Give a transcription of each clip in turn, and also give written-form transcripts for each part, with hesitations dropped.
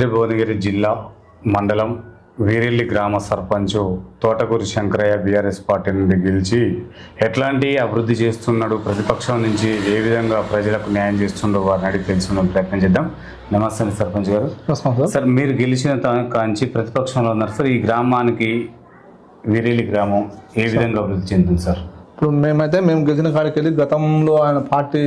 భద్రాద్రి భువనగిరి జిల్లా మండలం వీరెల్లి గ్రామ సర్పంచ్ తోటకూరి శంకరయ్య బీఆర్ఎస్ పార్టీ నుండి గెలిచి ఎట్లాంటి అభివృద్ధి చేస్తున్నాడు, ప్రతిపక్షం నుంచి ఏ విధంగా ప్రజలకు న్యాయం చేస్తుండో వారిని అడిగి తెలుసుకునే ప్రయత్నం చేద్దాం. నమస్తే సర్పంచ్ గారు. సార్, మీరు గెలిచిన కాంచి ప్రతిపక్షంలో ఉన్నారు సార్. ఈ గ్రామానికి వీరెల్లి గ్రామం ఏ విధంగా అభివృద్ధి చెందింది సార్? ఇప్పుడు మేము గెలిచిన కాడికి వెళ్ళి గతంలో ఆయన పార్టీ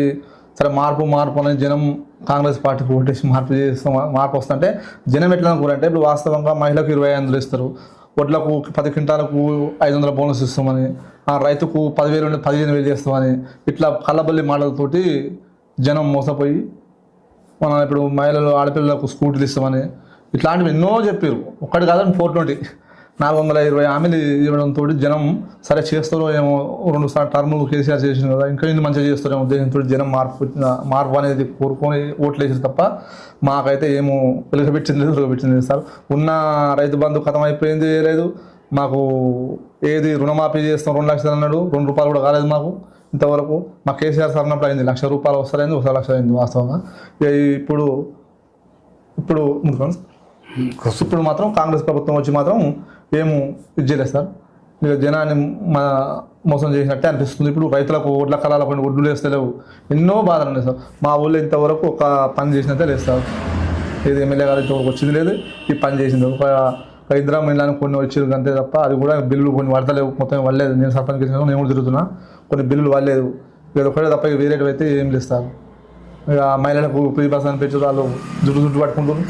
సరే మార్పు అనేది జనం కాంగ్రెస్ పార్టీకి ఓటేసి మార్పు వస్తుంటే జనం ఎట్లా అనుకోరంటే, ఇప్పుడు వాస్తవంగా మహిళలకు 25,000 ఇస్తారు, వడ్లకు 10 క్వింటాలకు 500 బోనస్ ఇస్తామని, రైతుకు 10,000 నుండి 15,000 చేస్తామని, ఇట్లా కళ్ళబల్లి మాటలతోటి జనం మోసపోయి మన ఇప్పుడు మహిళలు ఆడపిల్లలకు స్కూటీలు ఇస్తామని ఇట్లాంటివి ఎన్నో చెప్పారు. ఒక్కటి కాదని 420 420 హామీలు ఇవ్వడంతో జనం సరే చేస్తారో ఏమో, 2 సార్లు టర్ములు కేసీఆర్ చేసింది కదా, ఇంకా ఇన్ని మంచిగా చేస్తారేమో ఉద్దేశంతో జనం మార్పు అనేది కోరుకొని ఓట్లు వేసారు తప్ప మాకైతే ఏమో వెలుగబెట్టింది సార్. ఉన్న రైతు బంధు ఖతం అయిపోయింది, లేదు మాకు ఏది రుణమాఫీ చేస్తాం 2 లక్షలు అన్నాడు, 2 రూపాయలు కూడా కాలేదు మాకు ఇంతవరకు. మా కేసీఆర్ సార్ అన్నప్పుడు అయింది 1,00,000 రూపాయలు వస్తారైంది, 1 లక్ష అయింది వాస్తవంగా. ఇప్పుడు మాత్రం కాంగ్రెస్ ప్రభుత్వం వచ్చి మాత్రం ఏమో ఇది చేయలేదు సార్. ఇక జనాన్ని మోసం చేసినట్టే అనిపిస్తుంది. ఇప్పుడు రైతులకు ఒడ్ల కళాల పైన ఒడ్లు వేస్తలేవు, ఎన్నో బాధలు ఉన్నాయి సార్. మా ఊళ్ళో ఇంతవరకు ఒక పని చేసినట్టే లేదు సార్. ఏది ఎమ్మెల్యే గారు ఇంతవరకు వచ్చింది లేదు, ఈ పని చేసింది ఒక ఇద్దరు మహిళలకు కొన్ని వచ్చారు అంతే తప్ప, అది కూడా బిల్లులు కొన్ని పడతలేవు, మొత్తం వల్లేదు. నేను సర్పంచ్ చేసిన నేను కూడా తిరుగుతున్నా, కొన్ని బిల్లులు వల్లేదు. ఇక ఒకటే తప్ప ఇక వేరేటివి అయితే ఏం లేదు సార్. ఇక మహిళలకు ఫ్రీ బస్ అని పెట్టి వాళ్ళు జుట్టు పట్టుకుంటున్నారు,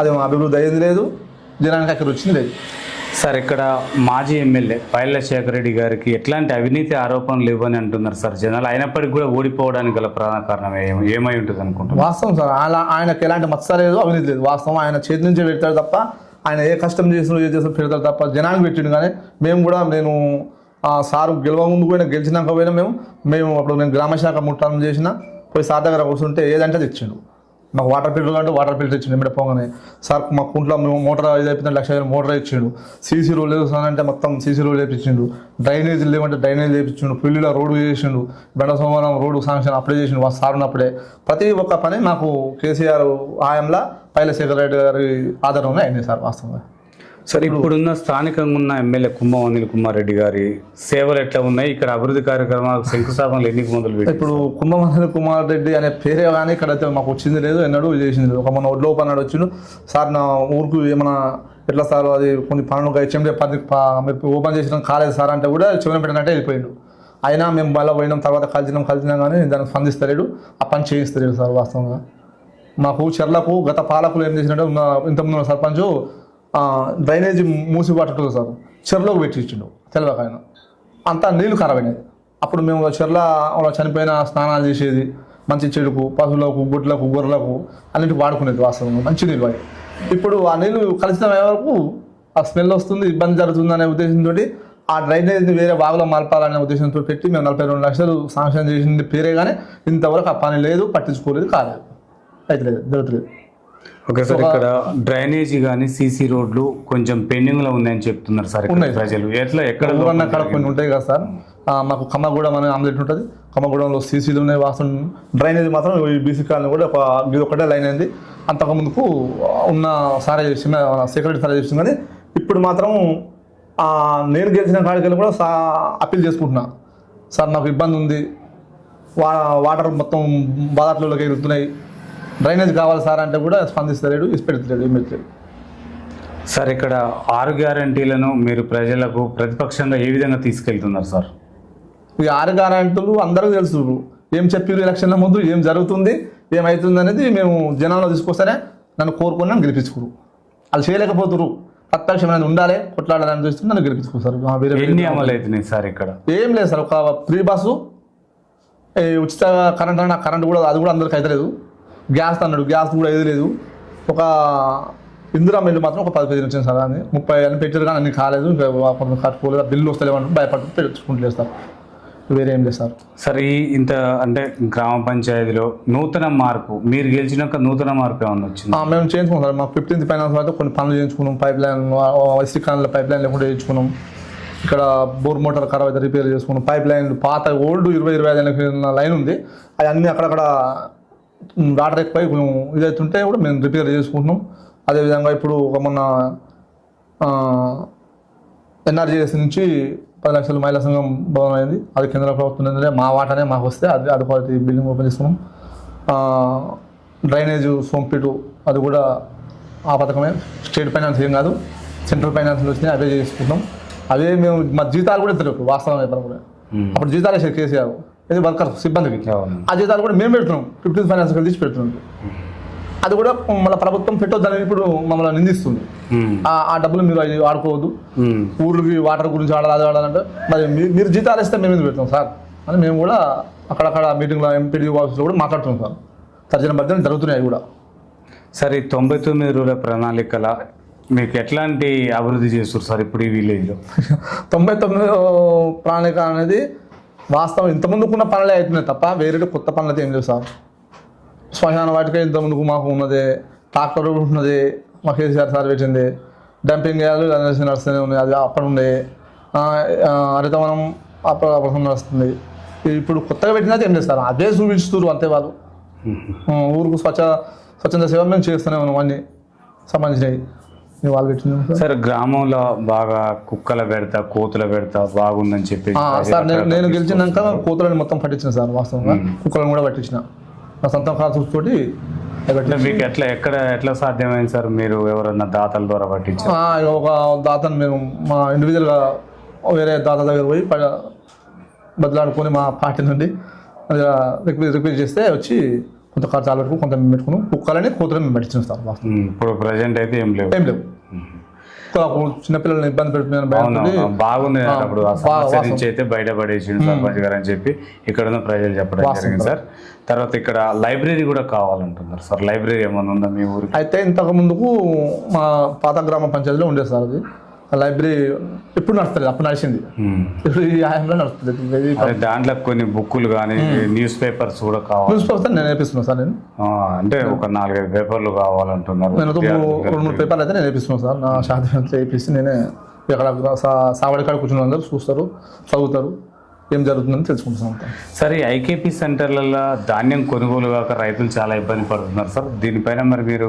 అది అభివృద్ధి అయ్యేది లేదు, జనానికి అక్కడ వచ్చింది లేదు సార్. ఇక్కడ మాజీ ఎమ్మెల్యే పైల శేఖర్ రెడ్డి గారికి ఎట్లాంటి అవినీతి ఆరోపణలు లేవని అంటున్నారు సార్ జనాలు. అయినప్పటికీ కూడా ఓడిపోవడానికి గల ప్రధాన కారణం ఏమై ఉంటుంది అనుకుంటున్నారు? వాస్తవం సార్, ఆయనకు ఎలాంటి మత్స లేదు, అవినీతి లేదు. వాస్తవం ఆయన చేతి నుంచే పెడతాడు తప్ప, ఆయన ఏ కష్టం చేసిన ఏ చేసిన పెడతాడు తప్ప జనానికి పెట్టిండు. కానీ నేను సారు గెలవ ముందు పోయినా గెలిచినాక పోయినా మేము అప్పుడు నేను గ్రామశాఖ ముట్టాలను చేసిన పోయి సార్ దగ్గర కూర్చుంటే ఏదంటే తెచ్చిండు. మాకు వాటర్ ఫిల్టర్ అంటే వాటర్ ఫిల్టర్ ఇచ్చిండు ఎమ్మడే పోగానే. సార్ మా కుంట్లో మేము మోటార్ ఇది అయిపోయింది 1,00,000 మోటార్ ఇచ్చిండు. సీసీ రోడ్ లేదు సార్ అంటే మొత్తం సీసీ రోడ్ వేపించిండు. డ్రైనేజ్ లేవంటే డ్రైనేజ్ వేపించిండు. పిల్లిలో రోడ్డు చేసిండు. బెండ సోమవారం రోడ్డు శాంక్షన్ అప్లై చేసిండు మా సార్ ఉన్నప్పుడే. ప్రతి ఒక్క పని మాకు కేసీఆర్ హయాంలో పైల శేఖర్ రెడ్డి గారి ఆధారంలో అయినాయి సార్ వాస్తవంగా. సార్, ఇప్పుడున్న స్థానికంగా ఉన్న ఎమ్మెల్యే కుంభం అనిల్ కుమార్ రెడ్డి గారి సేవలు ఎట్లా ఉన్నాయి? ఇక్కడ అభివృద్ధి కార్యక్రమాలకు శంకుస్థాపనలు ఎన్ని మొదలు పెట్టి? ఇప్పుడు కుంభం అనిల్ కుమార్ రెడ్డి అనే పేరే కానీ ఇక్కడ అయితే మాకు వచ్చింది లేదు, ఎన్నడూ చేసింది లేదు. ఒక మన ఒడ్లో పన్నాడు వచ్చిండు సార్, నా ఊరికి ఏమన్నా ఎట్లా సార్ అది కొన్ని పనులు చెండే మీరు ఓపెన్ చేసిన కాలేదు సార్ అంటే కూడా చివరి పెట్టినట్టే వెళ్ళిపోయిండు. అయినా మేము మళ్ళీ పోయినాం, తర్వాత కలిసినాం కానీ దానికి స్పందిస్తలేడు, ఆ పని చేయిస్తలేడు సార్ వాస్తవంగా. మాకు చెర్లకు గత పాలకులు ఏం చేసినట్టు ఇంతకుముందు సర్పంచ్ డ్రైనేజీ మూసి పట్టదు సార్, చెర్లోకి పెట్టించిండు తెలవక ఆయన. అంతా నీళ్లు ఖరాబ్ అయినాయి. అప్పుడు మేము చెర్ల చనిపోయిన స్నానాలు చేసేది, మంచి చెడుకు పశువులకు గుడ్లకు గొర్రెలకు అన్నిటికి వాడుకునేది వాస్తవంగా మంచి నీళ్ళు అవి. ఇప్పుడు ఆ నీళ్ళు కలిసిన వరకు ఆ స్మెల్ వస్తుంది, ఇబ్బంది జరుగుతుంది అనే ఉద్దేశంతో ఆ డ్రైనేజ్ని వేరే బాగులో మలపాలనే ఉద్దేశంతో పెట్టి మేము 42 లక్షలు శాంక్షన్ చేసింది పేరే కానీ ఇంతవరకు ఆ పని లేదు, పట్టించుకోలేదు, కాలేదు, అయితే లేదు, జరుగుతుంది. ఓకే సార్, ఇక్కడ డ్రైనేజీ కానీ సీసీ రోడ్లు కొంచెం పెండింగ్ లో ఉన్నాయని చెప్తున్నారు సార్ ప్రజలు. ఎట్లా ఎక్కడ కొన్ని ఉంటాయి కదా సార్. మాకు కమ్మగూడెం అనే ఆమ్లెట్ ఉంటుంది, కమ్మగూడెంలో సీసీలు ఉన్నాయి వాసన. డ్రైనేజీ మాత్రం ఈ బీసీ కాలనీ కూడా ఒకటే లైన్ అయింది. అంతకుముందుకు ఉన్న సారే చేసిన సెక్రటరీ సారే చేసింది. కానీ ఇప్పుడు మాత్రం నేను గెలిచిన కాడికి కూడా అప్పీల్ చేసుకుంటున్నా సార్, నాకు ఇబ్బంది ఉంది, వాటర్ మొత్తం బాదాట్లలోకి వెళ్తున్నాయి, డ్రైనేజ్ కావాలి సార్ అంటే కూడా స్పందిస్తలేడు, ఇష్టపెడతలేడు, ఏం పెట్టలేడు సార్. ఇక్కడ 6 గ్యారంటీలను మీరు ప్రజలకు ప్రతిపక్షంగా ఏ విధంగా తీసుకెళ్తున్నారు సార్? ఈ 6 గ్యారంటీలు అందరూ తెలుసు, ఏం చెప్పారు ఎలక్షన్ల ముందు, ఏం జరుగుతుంది, ఏమవుతుంది అనేది మేము జనాల్లో తీసుకొస్తేనే నన్ను కోరుకుని గెలిపించుకోరు. వాళ్ళు చేయలేకపోతున్నారు, ప్రతిపక్షం అనేది ఉండాలి, కొట్లాడాలని చూస్తే నన్ను గెలిపించుకోస్తారు. ఎన్ని అమలు అవుతున్నాయి సార్? ఇక్కడ ఏం లేదు సార్, ఒక ఫ్రీ బస్సు, ఉచిత కరెంట్ అన్న కరెంట్ కూడా అది కూడా అందరికి అయితే లేదు. గ్యాస్ అన్నాడు, గ్యాస్ కూడా ఏది లేదు. ఒక ఇందిరా మిల్లు మాత్రం ఒక 10 వచ్చింది సార్, అని 30 అని పెట్టారు కానీ అన్ని కాలేదు, కొంచెం కట్టుకోలేదు, బిల్లు వస్తలేమంటే భయపడుతూ పెట్టుకుంటలేదు సార్, వేరే ఏం లేదు సార్. సార్, ఇంత అంటే గ్రామ పంచాయతీలో నూతన మార్పు, మీరు గెలిచినాక నూతన మార్పు ఏమన్నా వచ్చింది? మేము చేయించుకున్నాం సార్, మాకు 15th ఫైనాన్స్ అయితే కొన్ని పనులు చేయించుకున్నాం, పైప్ లైన్ వైసీ కాలంలో పైప్ లైన్ లేకుండా చేయించుకున్నాం. ఇక్కడ బోర్ మోటార్ ఖరాబ్ అయితే రిపేర్ చేసుకున్నాం. పైప్ లైన్ పాత ఓల్డ్ 20-25 లైన్ ఉంది, అవి అన్నీ అక్కడక్కడ వాటర్ ఎక్కువ ఇదవుతుంటే కూడా మేము రిపేర్ చేసుకుంటున్నాం. అదేవిధంగా ఇప్పుడు ఒక మొన్న ఎన్ఆర్జీఎస్ నుంచి 10 లక్షలు మహిళా సంఘం భవనం అయింది. అది కేంద్ర ప్రభుత్వం నుండి మా వాటానే మాకు వస్తే అది క్వాలిటీ బిల్డింగ్ ఓపెన్ చేసుకున్నాం. డ్రైనేజ్ సోంపిటు అది కూడా ఆ పథకమే, స్టేట్ ఫైనాన్స్ ఏం కాదు, సెంట్రల్ ఫైనాన్స్ వచ్చినాయి, అవే చేసుకుంటాం. అవే మేము మా జీతాలు కూడా ఇద్దరు వాస్తవం వ్యాపారం కూడా అప్పుడు జీతాలు వేసారు కేసీఆర్, ఇది వర్కర్ సిబ్బందికి. ఆ జీతాలు కూడా మేము పెడుతున్నాం, 15th ఫైనాన్స్ తీసి పెడుతున్నాం. అది కూడా మళ్ళీ ప్రభుత్వం పెట్టొద్దని ఇప్పుడు మమ్మల్ని నిందిస్తుంది. ఆ డబ్బులు మీరు అది వాడుకోవద్దు, ఊర్లకి వాటర్ గురించి ఆడాలంటే మరి మీరు జీతాలు ఇస్తే మేము ఎందుకు పెడతాం సార్ అని మేము కూడా అక్కడక్కడ మీటింగ్లో ఎంపీడీ ఆఫీస్లో కూడా మాట్లాడుతున్నాం సార్. తర్జన భర్జన జరుగుతున్నాయి కూడా. సార్ ఈ 99 రోజుల ప్రణాళికల మీకు ఎట్లాంటి అభివృద్ధి చేస్తారు సార్ ఇప్పుడు ఈ విలేజ్లో? 99 ప్రణాళిక అనేది వాస్తవం ఇంతకుముందుకున్న పనులే అవుతున్నాయి తప్ప వేరే కొత్త పనులు అయితే ఏం లేవు సార్. శ్మశాన వాటికే ఇంతకుముందుకు మాకు ఉన్నది, ట్రాక్టర్ ఉన్నది, మా కేసీఆర్ సార్ పెట్టింది, డంపింగ్ వేయాలి నడుస్తూనే ఉంది, అది అప్పుడు ఉండే హరితవనం అప్పుడు నడుస్తుంది. ఇప్పుడు కొత్తగా పెట్టినది ఏం లేదు సార్, అదే చూపిస్తున్నారు అంతే వాళ్ళు. ఊరుకు స్వచ్ఛంద సేవ మేము చేస్తూనే ఉన్నాం, అన్నీ సంబంధించినవి వాళ్ళు పెట్టిన. సార్ గ్రామంలో బాగా కుక్కల పెడతా కోతుల పెడతా బాగుందని చెప్పి సార్ నేను గెలిచినాక కోతులను మొత్తం పట్టించిన సార్ వాస్తవంగా, కుక్కలను కూడా పట్టించిన నా సొంత ఖర్చు తోటి. మీకు ఎట్లా సాధ్యమైంది సార్? మీరు ఎవరన్నా దాతల ద్వారా పట్టించారు? ఒక దాతను మేము మా ఇండివిజువల్గా వేరే దాత దగ్గర పోయి బదులాడుకొని మా పార్టీ నుండి రిక్వెస్ట్ చేస్తే వచ్చి కొంత ఖర్చు ఆలోచన కొంత మేము పెట్టుకున్నాం. కుక్కలని కోతులను మేము పట్టించాం సార్ వాస్తవం. ఇప్పుడు ప్రజెంట్ అయితే ఏం లేవు. చిన్నపిల్లల్ని ఇబ్బంది పెడుతున్నాను బాగుంది. అప్పుడు నుంచి అయితే బయటపడేసిండు సర్పంచ్ గారు అని చెప్పి ఇక్కడ ఉన్న ప్రజలు చెప్పడం జరిగింది సార్. తర్వాత ఇక్కడ లైబ్రరీ కూడా కావాలంటున్నారు సార్. లైబ్రరీ ఏమైనా ఉందా మీ ఊరికి? అయితే ఇంతకు ముందుకు మా పాత గ్రామ పంచాయతీలో ఉండేది సార్ అది. లైబ్రరీ ఇప్పుడు నడుస్తుంది, అప్పుడు నడిచింది, ఇప్పుడు ఈ ఆయంలో నడుస్తుంది. దాంట్లో కొన్ని బుక్కులు కానీ న్యూస్ పేపర్స్ కూడా కావాలి. న్యూస్ పేపర్స్ నేను వేపిస్తున్నాను సార్. నేను అంటే ఒక 4-5 పేపర్లు కావాలంటున్నారు. నేను 2-3 పేపర్లు అయితే నేను వేపిస్తున్నాను సార్. నా శాతం వేపిస్తే నేనే ఇక్కడ సావడి కాడ కూర్చున్న అందరూ చూస్తారు, చదువుతారు, ఏం జరుగుతుందని తెలుసుకుంటున్నాం. సరే, ఐకేపీ సెంటర్లలో ధాన్యం కొనుగోలు కాక రైతులు చాలా ఇబ్బంది పడుతున్నారు సార్. దీనిపైన మరి మీరు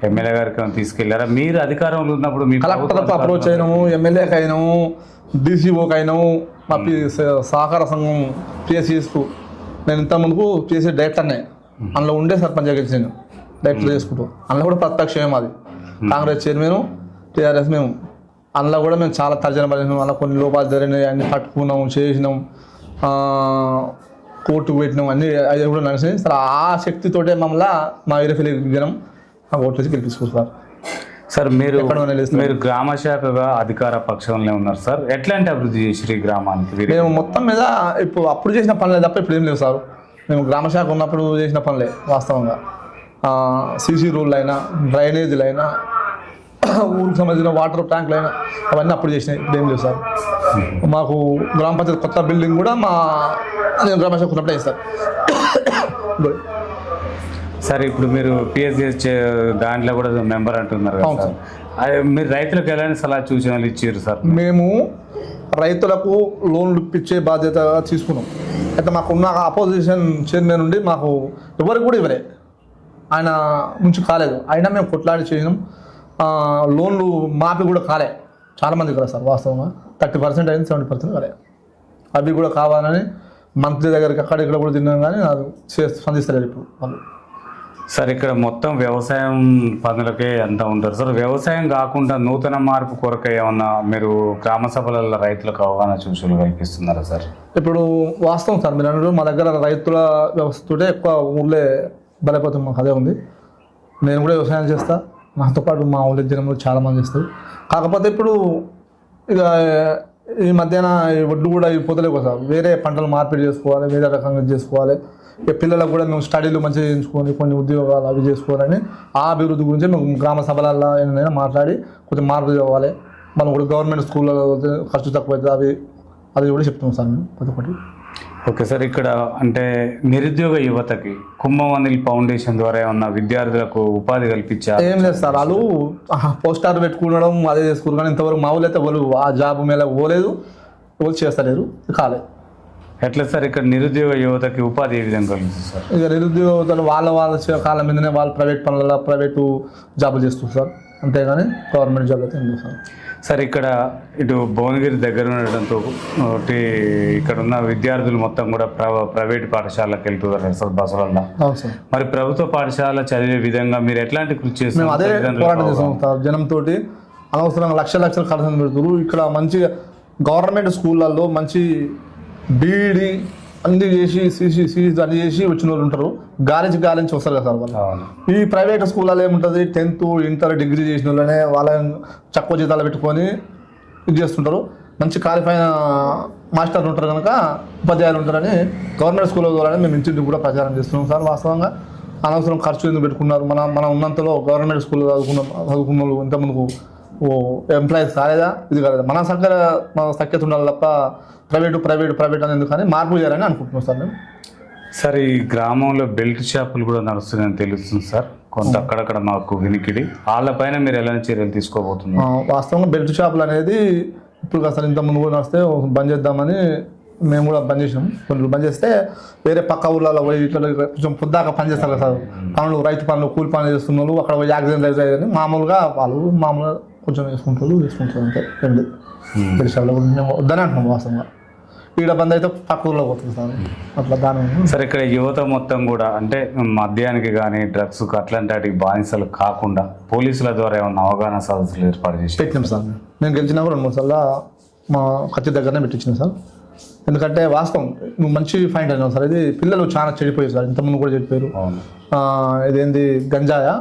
ఎమ్మెల్యే గారికి తీసుకెళ్లారా? మీరు అధికారంలో ఉన్నప్పుడు మీ కలెక్టర్తో అప్రోచ్ అయినాము, ఎమ్మెల్యేకి అయినాము, డీసీఓకి అయినాము, మా సహకార సంఘం పిఎస్సిఎస్కు. నేను ఇంత ముందుకు పిఎస్సి డైరెక్టర్నే, అందులో ఉండే సర్పంచ్ గెలిచాను డైరెక్టర్ చేసుకుంటూ. అందులో కూడా ప్రత్యక్షమే మాది కాంగ్రెస్ చైర్మన్, టీఆర్ఎస్. మేము అందులో కూడా మేము చాలా తర్జన పడినాం. అందులో కొన్ని లోపాలు జరిగినాయి, అన్ని పట్టుకున్నాం, చేసినాం, కోర్టుకు పెట్టినాం, అన్నీ అవి కూడా నడిచినాయి సార్. ఆ శక్తితోటే మమ్మల్ని మా ఏరియా జనం ఆ ఓట్లు గెలిపించుకుంటారు సార్. మీరు గ్రామ శాఖగా అధికార పక్షంలో ఉన్నారు సార్. ఎట్లాంటి అభివృద్ధి చేసి గ్రామానికి? మేము మొత్తం మీద ఇప్పుడు అప్పుడు చేసిన పనులే తప్ప ఇప్పుడు ఏం లేవు సార్. మేము గ్రామ శాఖ ఉన్నప్పుడు చేసిన పనులే వాస్తవంగా. సీసీ రోడ్లు అయినా, డ్రైనేజీలు అయినా, ఊరికి సంబంధించిన వాటర్ ట్యాంకులు అయినా అవన్నీ అప్పుడు చేసినాయి, ఇప్పుడు ఏం లేవు సార్. మాకు గ్రామ పంచాయతీ కొత్త బిల్డింగ్ కూడా నేను గ్రామ శాఖ ఉన్నప్పుడే సార్. సార్ ఇప్పుడు మీరు పిఎస్సిఎస్ దాంట్లో కూడా మెంబర్ అంటున్నారు కదా సార్. మీరు రైతులకు ఎలాంటి సలహా సూచనలు ఇచ్చారు సార్? మేము రైతులకు లోన్లు ఇప్పించే బాధ్యత తీసుకున్నాం. అయితే మాకున్న అపోజిషన్ చైర్మన్ నుండి మాకు ఎవరికి కూడా ఇవ్వలే, ఆయన నుంచి కాలేదు. అయినా మేము కొట్లాడి చేసినాం. లోన్లు మాఫీ కూడా కాలే చాలామంది కదా సార్ వాస్తవంగా. 30% అయింది, 70% కాలే. అవి కూడా కావాలని మంత్రి దగ్గరికి అక్కడ ఇక్కడ కూడా తిన్నాం, కానీ అది స్పందిస్తలేదు ఇప్పుడు వాళ్ళు. సార్ ఇక్కడ మొత్తం వ్యవసాయం పనులకే అంతా ఉంటారు సార్. వ్యవసాయం కాకుండా నూతన మార్పు కొరకు ఏమన్నా మీరు గ్రామ సభలలో రైతులకు అవగాహన సూచనలు కల్పిస్తున్నారా సార్? ఇప్పుడు వాస్తవం సార్ మీరు అన్నారు, మా దగ్గర రైతుల వ్యవస్థతోటే ఎక్కువ ఊళ్ళే బలైపోతుంది. మాకు అదే ఉంది. నేను కూడా వ్యవసాయం చేస్తా, నాతో పాటు మా ఊళ్ళో జనంలో చాలామంది చేస్తారు. కాకపోతే ఇప్పుడు ఇక ఈ మధ్యాహ్న ఒడ్డు కూడా పోతలేవు కదా సార్. వేరే పంటలు మార్పిడి చేసుకోవాలి, వేరే రకంగా చేసుకోవాలి. ఇక పిల్లలకు కూడా మేము స్టడీలు మంచిగా చేయించుకొని కొన్ని ఉద్యోగాలు అవి చేసుకోవాలని ఆ అభివృద్ధి గురించి మేము గ్రామ సభలలో ఏమైనా మాట్లాడి కొంచెం మార్పులు కావాలి. మనం కూడా గవర్నమెంట్ స్కూల్లో ఖర్చు తక్కువ అవుతుంది, అది కూడా చెప్తున్నాం సార్ మేము ప్రతి ఒక్కటి. Okay sir. ఇక్కడ అంటే నిరుద్యోగ యువతకి కుంభమనిల్ ఫౌండేషన్ ద్వారా ఏమన్నా విద్యార్థులకు ఉపాధి కల్పించారు? ఏం లేదు సార్, వాళ్ళు పోస్టర్ పెట్టుకోవడం అదే చేసుకున్నారు, కానీ ఇంతవరకు మా ఊళ్ళో అయితే వాళ్ళు ఆ జాబ్ మీద పోలేదు, ఎవరు చేస్తలేరు, కాలేదు. ఎట్లా సార్ ఇక్కడ నిరుద్యోగ యువతకి ఉపాధి ఏ విధంగా కలుగుతుంది సార్? ఇక నిరుద్యోగులు వాళ్ళ కాళ్ళ మీదనే వాళ్ళు ప్రైవేట్ పనులలో ప్రైవేటు జాబులు చేస్తారు సార్, అంతేగాని గవర్నమెంట్ జాబ్ అయితే ఏం సార్. సార్ ఇక్కడ ఇటు భువనగిరి దగ్గర ఉండడంతో ఇక్కడ ఉన్న విద్యార్థులు మొత్తం కూడా ప్రైవేట్ పాఠశాలకు వెళ్తున్నారు సార్ బస్సులలో. అవును సార్. మరి ప్రభుత్వ పాఠశాల చదివే విధంగా మీరు ఎట్లాంటి కృషి మేము అదే చేస్తున్నారు? పోరాటం చేస్తాం సార్. జనంతో అనవసరంగా లక్షలు ఖర్చు పెడుతున్నారు. ఇక్కడ మంచిగా గవర్నమెంట్ స్కూళ్ళల్లో మంచి బీఈడి అన్ని చేసి సిసి అన్ని చేసి వచ్చిన వాళ్ళు ఉంటారు, గాలించి వస్తారు కదా సార్ వాళ్ళు. అవును. ఈ ప్రైవేట్ స్కూళ్ళలో ఏముంటుంది, 10th ఇంటర్ డిగ్రీ చేసిన వాళ్ళనే వాళ్ళ తక్కువ జీతాలు పెట్టుకొని ఇది చేస్తుంటారు. మంచి క్వాలిఫైన మాస్టర్లు ఉంటారు కనుక ఉపాధ్యాయులు ఉంటారని గవర్నమెంట్ స్కూల్లో ద్వారానే మేము ఇంటింటికి కూడా ప్రచారం చేస్తున్నాం సార్. వాస్తవంగా అనవసరం ఖర్చు ఎందుకు పెట్టుకున్నారు, మనం ఉన్నంతలో గవర్నమెంట్ స్కూల్లో చదువుకున్న వాళ్ళు ఇంతమందుకు ఎంప్లాయీస్ కాలేదా, ఇది కాలేదా, మన సఖ్యత ఉండాలి తప్ప ప్రైవేట్ అని ఎందుకని మార్పు చేయాలని అనుకుంటున్నాం సార్ మేము. సార్ ఈ గ్రామంలో బెల్ట్ షాపులు కూడా నడుస్తున్నాయని తెలుస్తుంది సార్, కొంత అక్కడక్కడ మాకు వినికిడి. వాళ్ళపైన మీరు ఎలాంటి చర్యలు తీసుకోబోతున్నారు? వాస్తవంగా బెల్ట్ షాపులు అనేది ఇప్పుడు అసలు ఇంతకుముందు కూడా వస్తే బంద్ చేద్దామని మేము కూడా బంద్ చేసినాం. కొన్ని బంద్ చేస్తే వేరే పక్క ఊళ్ళలో పోయి ఇట్లా కొంచెం పొద్దాక పని చేస్తారు కదా సార్, పనులు రైతు పనులు కూలి పనులు చేస్తున్న వాళ్ళు అక్కడ పోయి యాక్సిడెంట్ అవుతాయని మామూలుగా వాళ్ళు మామూలుగా కొంచెం వేసుకుంటారు అంతే. ఏం లేదు, బెల్ట్ షాపులో కూడా మేము వద్దనే అంటున్నాం. వాస్తవంగా ఈడ బంద్ అయితే పక్క ఊళ్ళో పోతుంది సార్, అట్లా దాని. సార్ ఇక్కడ యువత మొత్తం కూడా అంటే మద్యానికి కానీ డ్రగ్స్కి అట్లాంటి వాటికి బానిసలు కాకుండా పోలీసుల ద్వారా ఏమన్నా అవగాహన సదస్సులు ఏర్పాటు చేసి పెట్టినాం సార్. మేము గెలిచినా కూడా 2-3 సార్లు మా ఖర్చు దగ్గరనే పెట్టించినాం సార్. ఎందుకంటే వాస్తవం నువ్వు మంచి పాయింట్ అయినావు సార్. ఇది పిల్లలు చాలా చెడిపోయారు సార్, ఇంతకుముందు కూడా చెడిపోయారు. ఇదేంది గంజాయా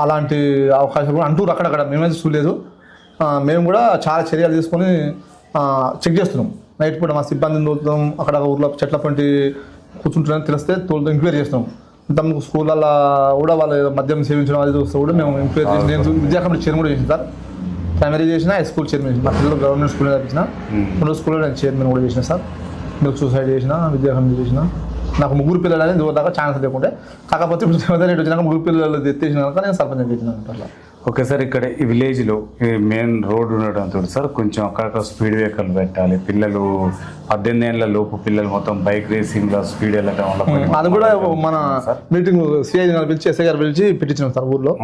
అలాంటి అవకాశాలు కూడా అంటూ అక్కడక్కడ మేమైతే చూడలేదు. మేము కూడా చాలా చర్యలు తీసుకొని చెక్ చేస్తున్నాం. నైట్ పూట మా సిబ్బందిని తోలుతాం, అక్కడ ఊర్లో చెట్ల పంటి కూర్చుంటారని తెలిస్తే ఎంక్వైరీ చేస్తున్నాం. ఇంతకుముందు స్కూళ్ళల్లో కూడా వాళ్ళు మద్యం సేవించడం అది చూస్తే కూడా మేము ఎంక్వైరీ చేసి నేను విద్యా కమిటీ చైర్మన్ కూడా చేసిన సార్. ప్రైమరీ చేసిన, హై స్కూల్ చైర్మన్ చేసిన, మా పిల్లలు గవర్నమెంట్ స్కూల్లో చదివించిన, 2 స్కూల్లో నేను చైర్మన్ కూడా చేసిన సార్. మిల్క్ సొసైటీ చేసిన, విద్యా కమిటీ చేసిన. నాకు 3 పిల్లలు అనేది దాకా ఛాన్స్ లేకుంటే, కాకపోతే ఇప్పుడు రేటు వచ్చినాక 3 పిల్లలు ఎత్తేసిన కనుక నేను సర్పంచ్ చేసిన అట్లా. ఓకే సార్, ఇక్కడ ఈ విలేజ్లో మెయిన్ రోడ్డు ఉండడంతో సార్ కొంచెం అక్కడక్కడ స్పీడ్ బ్రేకర్లు పెట్టాలి. పిల్లలు 18 ఏళ్ళ లోపు పిల్లలు మొత్తం బైక్ రేసింగ్లో స్పీడ్ వెళ్ళటం వల్ల అది కూడా మన మీటింగ్ సిఐ గారు పిలిచి, ఎస్ఐ గారు పిలిచి పెట్టించినాం సార్ ఊర్లో.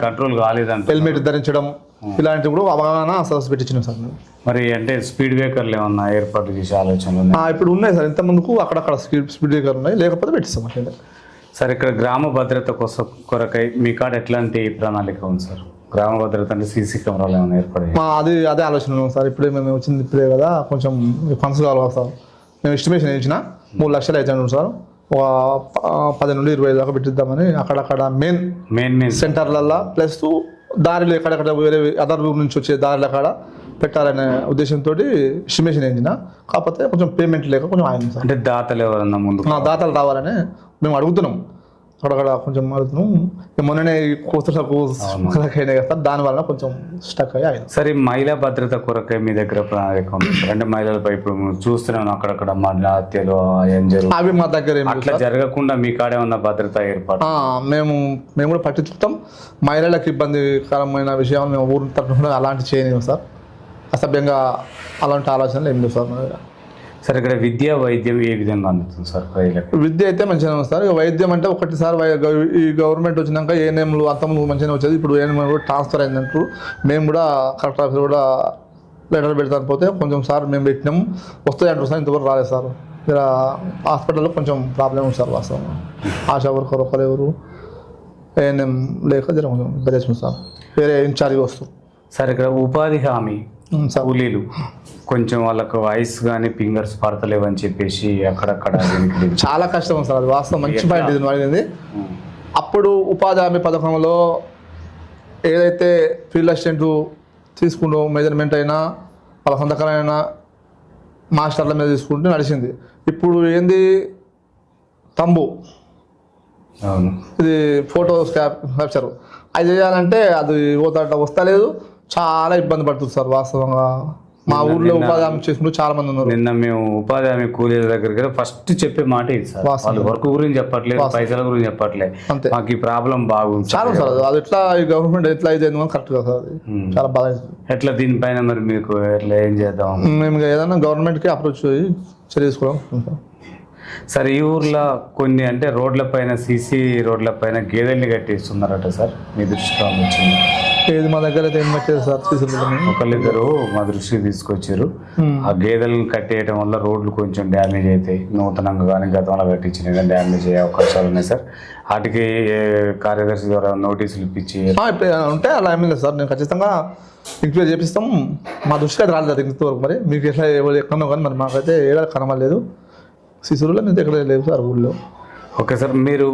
కంట్రోల్ కాలేదంటే హెల్మెట్ ధరించడం ఇలాంటివి కూడా అవగాహన సదస్సు పెట్టించినాం సార్. మరి అంటే స్పీడ్ బ్రేకర్లు ఏమన్నా ఏర్పాటు చేసే ఆలోచనలు ఇప్పుడు ఉన్నాయి సార్. ఇంత ముందుకు అక్కడక్కడ స్పీడ్ బ్రేకర్లు ఉన్నాయి, లేకపోతే పెట్టిస్తాం అట్లా. సార్ ఇక్కడ గ్రామ భద్రత కొరకై మీ కాడ ఎట్లాంటి ప్రణాళిక ఉంది సార్? గ్రామ భద్రత అంటే సీసీ కెమెరాలు ఏమైనా ఏర్పడి అదే ఆలోచన ఉంది సార్. ఇప్పుడే మేము వచ్చింది ఇప్పుడే కదా, కొంచెం ఫండ్స్ కావాలి సార్. మేము ఎస్టిమేషన్ వేసిన 3 లక్షలు అవుతుంది సార్. ఒక 10 నుండి 20 దాకా పెట్టిద్దామని అక్కడక్కడ మెయిన్ సెంటర్లల్లో, ప్లస్ దారిలో ఎక్కడెక్కడ వేరే అదర్ ఊరు నుంచి వచ్చే దారిలో కాడ పెట్టాలనే ఉద్దేశంతో ఎస్టిమేషన్ వేసిన. కాకపోతే కొంచెం పేమెంట్ లేక కొంచెం ఆయన సార్. అంటే దాతలు ఎవరన్నా ముందు దాతలు రావాలని మేము అడుగుతున్నాం, అక్కడక్కడ కొంచెం అడుగుతున్నాం. మొన్ననే కోతులకు అయినాయి కదా, దానివల్ల కొంచెం స్టక్ అయ్యి ఆయన. సరే, మహిళా భద్రత కొరకై మీ దగ్గర ప్రణాళిక ఉంది అంటే మహిళలపై ఇప్పుడు చూస్తున్నాను అక్కడక్కడ మహిళా హత్యలు అవి మా దగ్గర అట్లా జరగకుండా మీ కాడేమన్నా భద్రత ఏర్పాటు మేము కూడా పట్టించుకుంటాం. మహిళలకు ఇబ్బందికరమైన విషయాలు మేము ఊరి తరఫున అలాంటి చేయలేము సార్. అసభ్యంగా అలాంటి ఆలోచనలు ఏం లేవు సార్ మా దగ్గర. సార్ ఇక్కడ విద్య వైద్యం ఏ విధంగా అందుతుంది సార్ ప్రజలకు? విద్య అయితే మంచిగా ఉంది సార్. వైద్యం అంటే ఒకటిసారి ఈ గవర్నమెంట్ వచ్చినాక ఏఎన్ఎంలు అంతకుముందు మంచిగా వచ్చేది, ఇప్పుడు ఏఎన్ఎం కూడా ట్రాన్స్ఫర్ అయిందంటారు. మేము కూడా కలెక్టర్ ఆఫీస్ కూడా లెటర్ పెడతాను పోతే కొంచెం సార్ మేము పెట్టినాము వస్తాయి అంటారు సార్. ఇంతవరకు రాలేదు సార్. ఇక్కడ హాస్పిటల్లో కొంచెం ప్రాబ్లం ఉంది సార్. వాస్తవం ఆశా వర్కర్ ఒకరెవరు ఏఎన్ఎం లేక జర కొంచెం ఇబ్బంది సార్. వేరే ఇన్ఛార్జ్ వస్తారు సార్. ఇక్కడ ఉపాధి హామీ కూలీలు కొంచెం వాళ్ళకు వాయిస్ కానీ ఫింగర్స్ పడతలేవని చెప్పేసి అక్కడక్కడ చాలా కష్టం సార్. అది వాస్తవం, మంచి పాయింట్ ఇది అడిగింది. అప్పుడు ఉపాధి హామీ పథకంలో ఏదైతే ఫీల్డ్ అసిస్టెంట్ తీసుకుంటూ మెజర్మెంట్ అయినా వాళ్ళ సంతకాలైనా మాస్టర్ల మీద తీసుకుంటూ నడిచింది. ఇప్పుడు ఏంది తంబు, ఇది ఫోటో క్యాప్చర్ అది చేయాలంటే అది వస్తలేదు, చాలా ఇబ్బంది పడుతుంది సార్. వాస్తవంగా మా ఊర్లో ఉపాధి హామీ చేసుకుంటూ చాలా మంది ఉన్నారు. నిన్న మేము ఉపాధి హామీ కూలీల దగ్గరికి ఫస్ట్ చెప్పే మాట ఇది సార్. వాళ్ళు వర్క్ గురించి చెప్పట్లేదు, పైసల గురించి చెప్పట్లేదు. అంతే, మాకు ఈ ప్రాబ్లం బాగుంది చాలా సార్. అది ఎట్లా ఈ గవర్నమెంట్ ఎట్లా అయితే కరెక్ట్ కదా సార్. అది చాలా బాగా ఎట్లా దీనిపైన మరి మీకు ఎట్లా ఏం చేద్దాం? మేము ఏదైనా గవర్నమెంట్కి అప్రోచ్ అయ్యి చర్య తీసుకోవడం సార్. సార్ ఈ ఊర్లో కొన్ని అంటే రోడ్లపైన సీసీ రోడ్లపైన గేదెల్ని కట్టేస్తున్నారట సార్, మీ దృష్టిలో వచ్చింది? ఏది మా దగ్గర అయితే ఏం పెట్టలేదు సార్ తీసుకుంటాం. ఒకళ్ళిద్దరు మా దృష్టికి తీసుకొచ్చారు. ఆ గేదెలను కట్టేయడం వల్ల రోడ్లు కొంచెం డ్యామేజ్ అవుతాయి, నూతనంగా కానీ గతంలో కట్టించిన కానీ డ్యామేజ్ అయ్యే అవకాశాలు ఉన్నాయి సార్. వాటికి కార్యదర్శి ద్వారా నోటీసులు ఇప్పించి ఉంటే అలా ఏమీ లేదు సార్, నేను ఖచ్చితంగా ఎంక్వైరీ చేపిస్తాం. మా దృష్టికి అది రాలేదు అది ఇంతవరకు. మరి మీకు ఎట్లా ఎవరు ఎక్కడో కానీ మరి మాకైతే ఏడా కనమలేదు. శిశువులో మీద ఎక్కడ లేవు సార్ ఊళ్ళో. ఓకే సార్, మీరు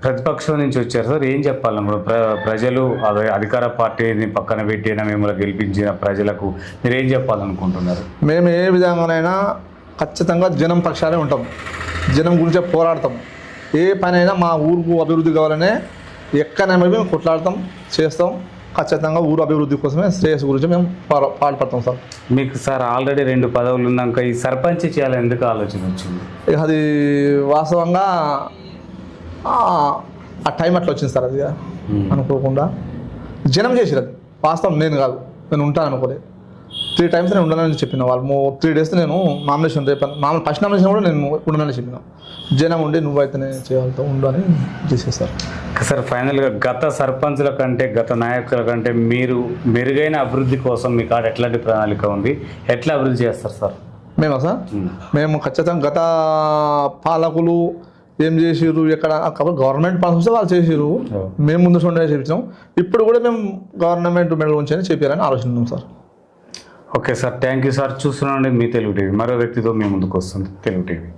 ప్రతిపక్షం నుంచి వచ్చారు సార్, ఏం చెప్పాలనుకుంటున్నారు? ప్రజలు అదే అధికార పార్టీని పక్కన పెట్టిన మిమ్మల్ని గెలిపించిన ప్రజలకు మీరు ఏం చెప్పాలనుకుంటున్నారు? మేము ఏ విధంగానైనా ఖచ్చితంగా జనం పక్షానే ఉంటాం, జనం గురించే పోరాడతాం. ఏ పనైనా మా ఊరుకు అభివృద్ధి కావాలనే ఎక్కడైనా మేము కొట్లాడతాం, చేస్తాం. ఖచ్చితంగా ఊరు అభివృద్ధి కోసమే శ్రేయస్సు గురించి మేము పాటుపడతాం సార్. మీకు సార్ ఆల్రెడీ 2 పదవులు ఉన్నాక ఈ సర్పంచ్ చేయాలని ఎందుకు ఆలోచన వచ్చింది? అది వాస్తవంగా ఆ టైం అట్లా వచ్చింది సార్. అది అనుకోకుండా జనం చేసిరు. అది వాస్తవం, నేను కాదు, నేను ఉంటాను అనుకోలేదు. 3 times నేను ఉండాలని చెప్పిన వాళ్ళు 3 days నేను నామినేషన్ రేపు మామూలు ఫస్ట్ నామినేషన్ కూడా నేను ఉండాలని చెప్పిన. జనం ఉండి నువ్వైతేనే చేయాలతో ఉండు అని చేసేస్తారు సార్. ఫైనల్గా గత సర్పంచుల కంటే గత నాయకుల కంటే మీరు మెరుగైన అభివృద్ధి కోసం మీ కాడ ఎట్లాంటి ప్రణాళిక ఉంది, ఎట్లా అభివృద్ధి చేస్తారు సార్? మేమా సార్, మేము ఖచ్చితంగా గత పాలకులు ఏం చేసిర్రు, ఎక్కడ గవర్నమెంట్ పని వస్తే వాళ్ళు చేసిర్రు, మేము ముందు ఉండే చేపించాం. ఇప్పుడు కూడా మేము గవర్నమెంట్ మెడల్ ఉంచని చెప్పారని ఆలోచిస్తున్నాం sir. Okay sir, thank you sir. చూస్తున్నాండి మీ తెలుగు టీవీ. మరో వ్యక్తితో మీ ముందుకు వస్తుంది తెలుగు టీవీ.